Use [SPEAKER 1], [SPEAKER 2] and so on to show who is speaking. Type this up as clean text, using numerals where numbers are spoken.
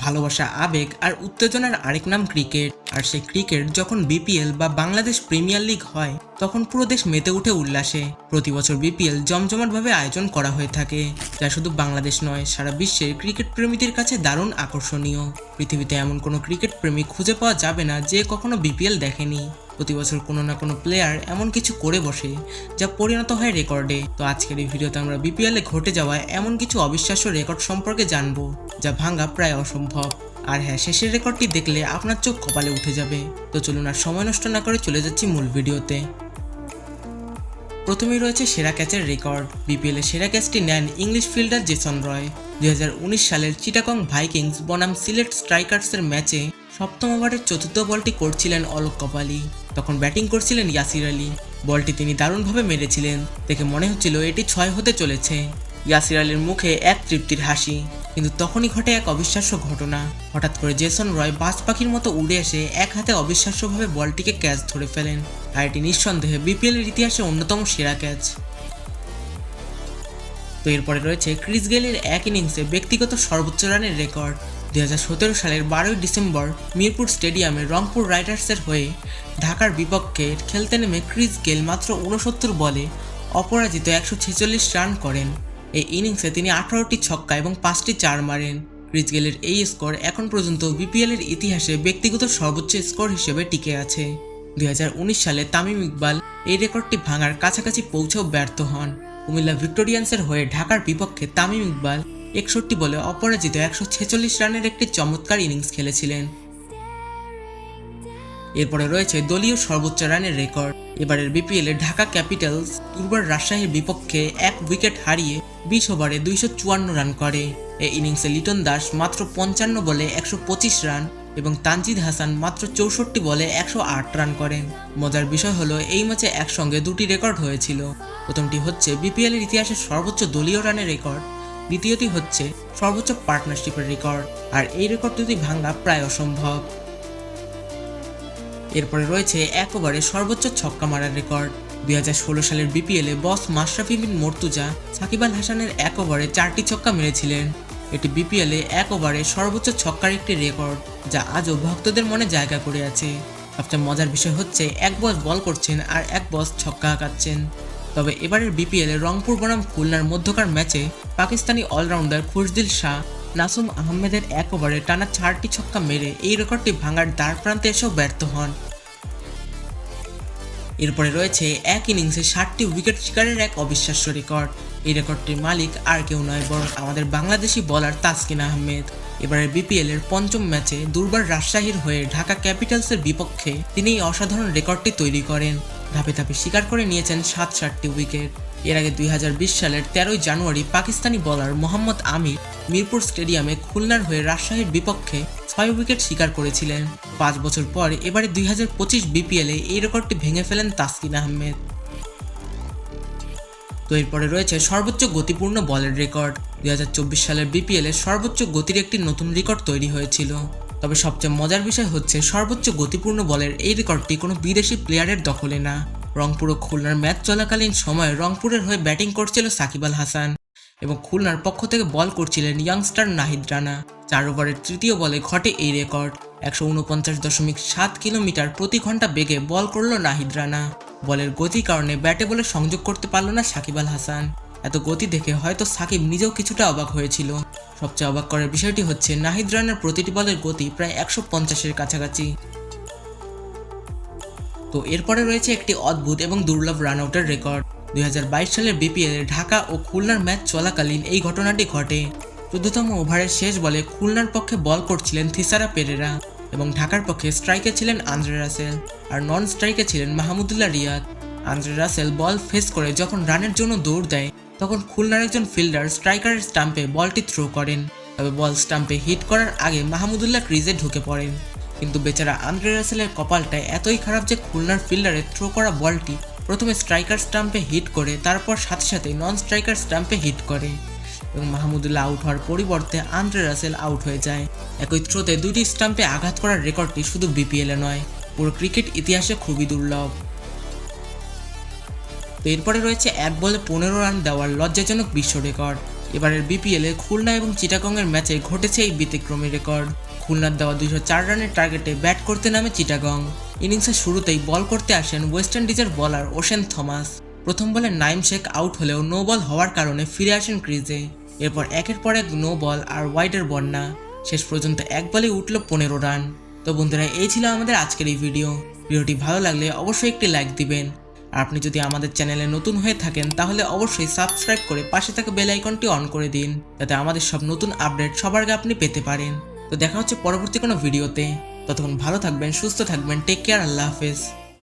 [SPEAKER 1] ভালোবাসা, আবেগ আর উত্তেজনার আরেক নাম ক্রিকেট। আর সেই ক্রিকেট যখন বিপিএল বা বাংলাদেশ প্রিমিয়ার লিগ হয় তখন পুরো দেশ মেতে উঠে উল্লাসে। প্রতি বছর বিপিএল জমজমাটভাবে আয়োজন করা হয়ে থাকে, যা শুধু বাংলাদেশ নয়, সারা বিশ্বের ক্রিকেট প্রেমীদের কাছে দারুণ আকর্ষণীয়। পৃথিবীতে এমন কোনো ক্রিকেট প্রেমী খুঁজে পাওয়া যাবে না যে কখনো বিপিএল দেখেনি। প্রতি বছর কোনো না কোনো প্লেয়ার এমন কিছু করে বসে যা পরিণত হয় রেকর্ডে। তো আজকের এই ভিডিওতে আমরা বিপিএলে ঘটে যাওয়া এমন কিছু অবিশ্বাস্য রেকর্ড সম্পর্কে জানবো যা ভাঙা প্রায় অসম্ভব। আর হ্যাঁ, শেষের রেকর্ডটি দেখলে আপনার চোখ কপালে উঠে যাবে। তো চলুন আর সময় নষ্ট না করে চলে যাচ্ছি মূল ভিডিওতে। প্রথমেই রয়েছে সেরা ক্যাচের রেকর্ড। বিপিএলের সেরা ক্যাচটি নেন ইংলিশ ফিল্ডার জেসন রয়। 2019 সালের চিটাগং ভাইকিংস বনাম সিলেট স্ট্রাইকার্সের ম্যাচে সপ্তম ওভারের চতুর্থ বলটি করছিলেন অলোক কপালি। তখন ব্যাটিং করছিলেন ইয়াসির আলী। বলটি তিনি দারুণভাবে মেরেছিলেন, দেখে মনে হচ্ছিল এটি 6 হতে চলেছে। ইয়াসির আলীর মুখে এক তৃপ্তির হাসি। কিন্তু তখনই ঘটে এক অবিশ্বাস্য ঘটনা। হঠাৎ করে জেসন রয় বাজ পাখির মতো উড়ে এসে এক হাতে অবিশ্বাস্যভাবে বলটিকে ক্যাচ ধরে ফেলেন। আর এটি নিঃসন্দেহে বিপিএলের ইতিহাসে অন্যতম সেরা ক্যাচ। তো এরপরে রয়েছে ক্রিস গেইলের এক ইনিংসে ব্যক্তিগত সর্বোচ্চ রানের রেকর্ড। 2017 সালের 12ই ডিসেম্বর মিরপুর স্টেডিয়ামে রংপুর রাইডার্সের হয়ে ঢাকার বিপক্ষে খেলতে নেমে ক্রিস গেইল মাত্র 69 বলে অপরাজিত 146 রান করেন। এই ইনিংসে তিনি 18টি ছক্কা এবং 5টি চার মারেন। ক্রিস গেইলের এই স্কোর এখন পর্যন্ত বিপিএলের ইতিহাসে ব্যক্তিগত সর্বোচ্চ স্কোর হিসেবে টিকে আছে। 2019 সালে তামিম ইকবাল এই রেকর্ডটি ভাঙার কাছাকাছি পৌঁছেও ব্যর্থ হন। কুমিল্লা ভিক্টোরিয়ান্সের হয়ে ঢাকার বিপক্ষে তামিম ইকবাল 61 বলে অপরাজিত 146 রানের একটি চমৎকার ইনিংস খেলেছিলেন। এরপরে রয়েছে দলীয় সর্বোচ্চ রানের রেকর্ড। এবারের বিপিএলে ঢাকা ক্যাপিটালস দুর্বার রাজশাহীর বিপক্ষে এক উইকেট হারিয়ে 20 ওভারে 254 রান করে। এই ইনিংসে লিটন দাস মাত্র 55 বলে 125 রান এবং তানজিদ হাসান মাত্র 64 বলে 108 রান করেন। মজার বিষয় হলো এই ম্যাচে একসঙ্গে দুটি রেকর্ড হয়েছিল। প্রথমটি হচ্ছে বিপিএলের ইতিহাসে সর্বোচ্চ দলীয় রানের রেকর্ড, দ্বিতীয়টি হচ্ছে সর্বোচ্চ পার্টনারশিপের রেকর্ড। আর এই রেকর্ড দুটি ভাঙা প্রায় অসম্ভব। এরপরে রয়েছে এক ওভারে সর্বোচ্চ ছক্কা মারার রেকর্ড। 2016 সালের বিপিএলে বস মাশরাফি বিন মর্তুজা সাকিব আল হাসানের এক ওভারে 4টি ছক্কা মেরেছিলেন। এটি বিপিএলে এক ওভারে সর্বোচ্চ ছক্কার একটি রেকর্ড, যা আজও ভক্তদের মনে জায়গা করে আছে। সবচেয়ে মজার বিষয় হচ্ছে এক বস বল করছেন আর এক বস ছক্কা হাঁকাচ্ছেন। তবে এবারের বিপিএলে রংপুর বনাম খুলনার মধ্যকার ম্যাচে পাকিস্তানি অলরাউন্ডার খুশদিল শাহ নাসুম আহমেদের এক ওভারে টানা 4টি ছক্কা মেরে এই রেকর্ডটি ভাঙার দ্বার প্রান্তে এসেও ব্যর্থ হন। এরপরে রয়েছে এক ইনিংসে 60টি উইকেট শিকারের এক অবিশ্বাস্য রেকর্ড। এই রেকর্ডটির মালিক আর কেউ নয় বরং আমাদের বাংলাদেশি বোলার তাসকিন আহমেদ। এবারের বিপিএলের পঞ্চম ম্যাচে দুর্বার রাজশাহীর হয়ে ঢাকা ক্যাপিটালসের বিপক্ষে তিনি এই অসাধারণ রেকর্ডটি তৈরি করেন। ধাপে ধাপে শিকার করে নিয়েছেন 60টি উইকেট। এর আগে 2020 সালের 13ই জানুয়ারি পাকিস্তানি বোলার মোহাম্মদ আমির মিরপুর স্টেডিয়ামে খুলনার হয়ে রাজশাহীর বিপক্ষে 6 উইকেট শিকার করেছিলেন। 5 বছর পর এবারে 2025 বিপিএলে এই রেকর্ডটি ভেঙে ফেলেন তাসকিন আহমেদ। তো এরপরে রয়েছে সর্বোচ্চ গতিপূর্ণ বলের রেকর্ড। 2024 সালের বিপিএলে সর্বোচ্চ গতির একটি নতুন রেকর্ড তৈরি হয়েছিল। তবে সবচেয়ে মজার বিষয় হচ্ছে সর্বোচ্চ গতিপূর্ণ বলের এই রেকর্ডটি কোনো বিদেশি প্লেয়ারের দখলে না। রংপুর ও খুলনার ম্যাচ চলাকালীন সময়ে রংপুরের হয়ে ব্যাটিং করছিল সাকিব আল হাসান এবং খুলনার পক্ষ থেকে বল করছিলেন ইয়াংস্টার নাহিদ রানা। 4 ওভারের তৃতীয় বলে ঘটে এই রেকর্ড। 149.7 কিলোমিটার প্রতি ঘন্টা বেগে বল করল নাহিদ রানা। বলের গতির কারণে ব্যাটে বলে সংযোগ করতে পারল না সাকিব আল হাসান। এত গতি দেখে হয়তো সাকিব নিজেও কিছুটা অবাক হয়েছিল। সবচেয়ে অবাক করার বিষয়টি হচ্ছে নাহিদ রানার প্রতিটি বলের গতি প্রায় 150-এর কাছাকাছি। তো এরপরে রয়েছে একটি অদ্ভুত এবং দুর্লভ রান আউটের রেকর্ড। 2022 সালের বিপিএলে ঢাকা ও খুলনার ম্যাচ চলাকালীন এই ঘটনাটি ঘটে। 14তম ওভারের শেষ বলে খুলনার পক্ষে বল করছিলেন থিসারা পেরেরা এবং ঢাকার পক্ষে স্ট্রাইকে ছিলেন আন্দ্রে রাসেল আর নন স্ট্রাইকে ছিলেন Mahmudullah Riyad. Andre Russell ball face করে যখন রানের জন্য দৌড় দেয় তখন খুলনার একজন ফিল্ডার স্ট্রাইকারের স্টাম্পে বলটি থ্রো করেন। তবে বল স্টাম্পে হিট করার আগে মাহমুদুল্লাহ ক্রিজে ঢুকে পড়েন। কিন্তু বেচারা আন্দ্রে রাসেলের কপালটা এতই খারাপ যে খুলনার ফিল্ডারের থ্রো করা বলটি প্রথমে স্ট্রাইকার স্টাম্পে হিট করে তারপর সাথে সাথে নন স্ট্রাইকার স্টাম্পে হিট করে এবং মাহমুদুল্লাহ আউট হওয়ার পরিবর্তে আন্দ্রে রাসেল আউট হয়ে যায়। একই থ্রোতে দুটি স্টাম্পে আঘাত করার রেকর্ডটি শুধু বিপিএলে নয়, পুরো ক্রিকেট ইতিহাসে খুবই দুর্লভ। তো এরপরে রয়েছে এক বলে 15 রান দেওয়ার লজ্জাজনক বিশ্ব রেকর্ড। এবারের বিপিএল এ খুলনা এবং চিটাগংয়ের ম্যাচে ঘটেছে এই ব্যতিক্রমী রেকর্ড। খুলনার দেওয়া 204 রানের টার্গেটে ব্যাট করতে নামে চিটাগং। ইনিংসের শুরুতেই বল করতে আসেন ওয়েস্ট ইন্ডিজের বোলার ওশেন থমাস। প্রথম বলে নাইম শেখ আউট হলেও নো বল হওয়ার কারণে ফিরে আসেন ক্রিজে। এরপর একের পর এক নো বল আর ওয়াইডের বন্যা। শেষ পর্যন্ত এক বলে উঠল 15 রান। তো বন্ধুরা, এই ছিল আমাদের আজকের এই ভিডিওটি ভালো লাগলে অবশ্যই একটি লাইক দিবেন। আর আপনি যদি আমাদের চ্যানেলে নতুন হয়ে থাকেন তাহলে অবশ্যই সাবস্ক্রাইব করে পাশে থাকা বেল আইকনটি অন করে দিন, যাতে আমাদের সব নতুন আপডেট সবার আগে আপনি পেতে পারেন। তো দেখা হচ্ছে পরবর্তী কোনো ভিডিওতে। ততক্ষণ ভালো থাকবেন, সুস্থ থাকবেন, টেক কেয়ার, আল্লাহ হাফেজ।